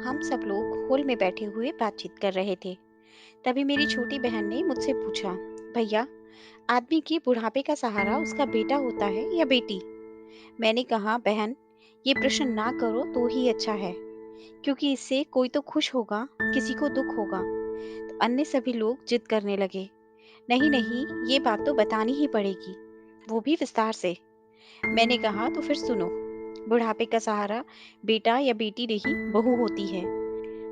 हम सब लोग हॉल में बैठे हुए बातचीत कर रहे थे। तभी मेरी छोटी बहन ने मुझसे पूछा, भैया, आदमी की बुढ़ापे का सहारा उसका बेटा होता है या बेटी? मैंने कहा, बहन, ये प्रश्न ना करो तो ही अच्छा है, क्योंकि इससे कोई तो खुश होगा, किसी को दुख होगा। तो अन्य सभी लोग जिद करने लगे, नहीं नहीं, ये बात तो बतानी ही पड़ेगी, वो भी विस्तार से। मैंने कहा, तो फिर सुनो। बुढ़ापे का सहारा बेटा या बेटी नहीं, बहू होती है।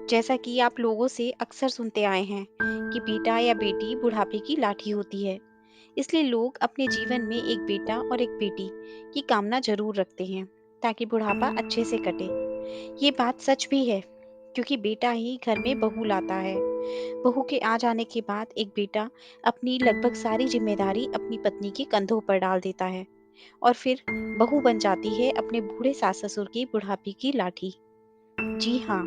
जैसा कि आप लोगों से अक्सर सुनते आए हैं कि बेटा या बेटी बुढ़ापे की लाठी होती है, इसलिए लोग अपने जीवन में एक बेटा और एक बेटी की कामना जरूर रखते हैं, ताकि बुढ़ापा अच्छे से कटे। ये बात सच भी है, क्योंकि बेटा ही घर में बहू लाता है। बहू के आ जाने के बाद एक बेटा अपनी लगभग सारी जिम्मेदारी अपनी पत्नी के कंधों पर डाल देता है, और फिर बहू बन जाती है अपने बूढ़े सास ससुर की बुढ़ापे की लाठी। जी हाँ,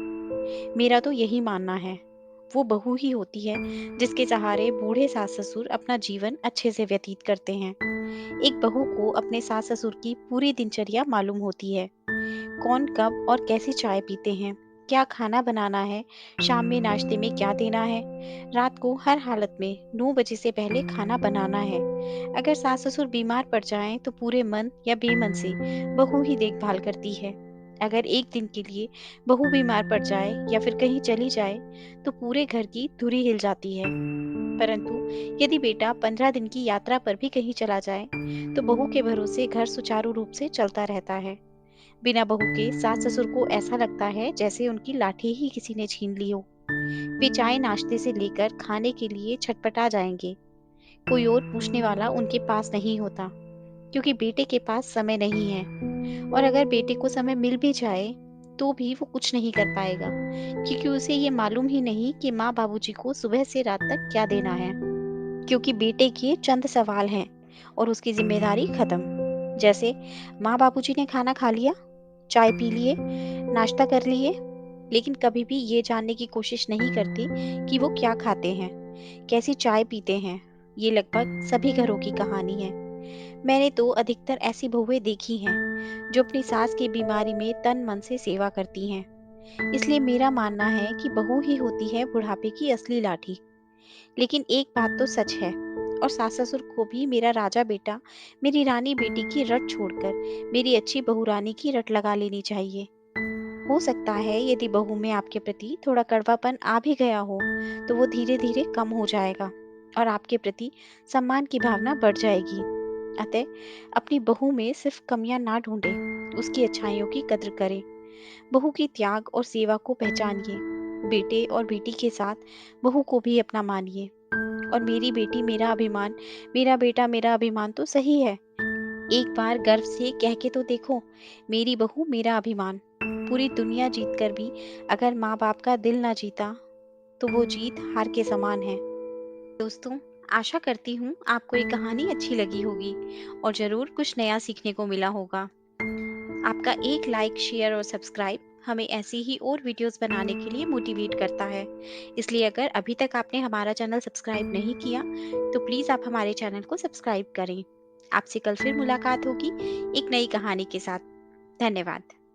मेरा तो यही मानना है। वो बहू ही होती है जिसके सहारे बूढ़े सास ससुर अपना जीवन अच्छे से व्यतीत करते हैं। एक बहू को अपने सास ससुर की पूरी दिनचर्या मालूम होती है। कौन कब और कैसी चाय पीते हैं, क्या खाना बनाना है, शाम में नाश्ते में क्या देना है, रात को हर हालत में 9 बजे से पहले खाना बनाना है। अगर सास ससुर बीमार पड़ जाएं तो पूरे मन या बेमन से बहू ही देखभाल करती है। अगर एक दिन के लिए बहू बीमार पड़ जाए या फिर कहीं चली जाए तो पूरे घर की धुरी हिल जाती है। परंतु यदि बेटा 15 दिन की यात्रा पर भी कहीं चला जाए तो बहू के भरोसे घर सुचारू रूप से चलता रहता है। बिना बहू के सास ससुर को ऐसा लगता है जैसे उनकी लाठी ही किसी ने छीन ली हो। वे चाय नाश्ते से लेकर खाने के लिए छटपटा जाएंगे। कोई और पूछने वाला उनके पास नहीं होता, क्योंकि बेटे के पास समय नहीं है। और अगर बेटे को समय मिल भी जाए तो भी वो कुछ नहीं कर पाएगा, क्योंकि उसे ये मालूम ही नहीं कि माँ बाबूजी को सुबह से रात तक क्या देना है। क्योंकि बेटे के चंद सवाल हैं और उसकी जिम्मेदारी खत्म। जैसे, माँ बाबूजी ने खाना खा लिया, चाय पी लिए, नाश्ता कर लिए, लेकिन कभी भी ये जानने की कोशिश नहीं करती कि वो क्या खाते हैं, कैसी चाय पीते हैं। ये लगभग सभी घरों की कहानी है। मैंने तो अधिकतर ऐसी बहुएं देखी हैं जो अपनी सास की बीमारी में तन मन से सेवा करती हैं। इसलिए मेरा मानना है कि बहू ही होती है बुढ़ापे की असली लाठी। लेकिन एक बात तो सच है, और सास ससुर को भी मेरा राजा बेटा, मेरी रानी बेटी की रट छोड़कर मेरी अच्छी बहू रानी की रट लगा लेनी चाहिए। हो सकता है यदि बहू में आपके प्रति थोड़ा कड़वापन आ भी गया हो तो वो धीरे धीरे कम हो जाएगा और आपके प्रति सम्मान की भावना बढ़ जाएगी। अतः अपनी बहू में सिर्फ कमियां ना ढूंढें, उसकी अच्छाइयों की कद्र करें। बहू की त्याग और सेवा को पहचानिए। बेटे और बेटी के साथ बहू को भी अपना मानिए। और मेरी बेटी मेरा अभिमान, मेरा बेटा मेरा अभिमान तो सही है। एक बार गर्व से कह के तो देखो, मेरी बहू मेरा अभिमान। पूरी दुनिया जीत कर भी अगर माँ बाप का दिल ना जीता तो वो जीत हार के समान है। दोस्तों, आशा करती हूँ आपको ये कहानी अच्छी लगी होगी और जरूर कुछ नया सीखने को मिला होगा। आपका एक लाइक, शेयर और सब्सक्राइब हमें ऐसी ही और वीडियोस बनाने के लिए मोटिवेट करता है। इसलिए अगर अभी तक आपने हमारा चैनल सब्सक्राइब नहीं किया तो प्लीज़ आप हमारे चैनल को सब्सक्राइब करें। आपसे कल फिर मुलाकात होगी एक नई कहानी के साथ। धन्यवाद।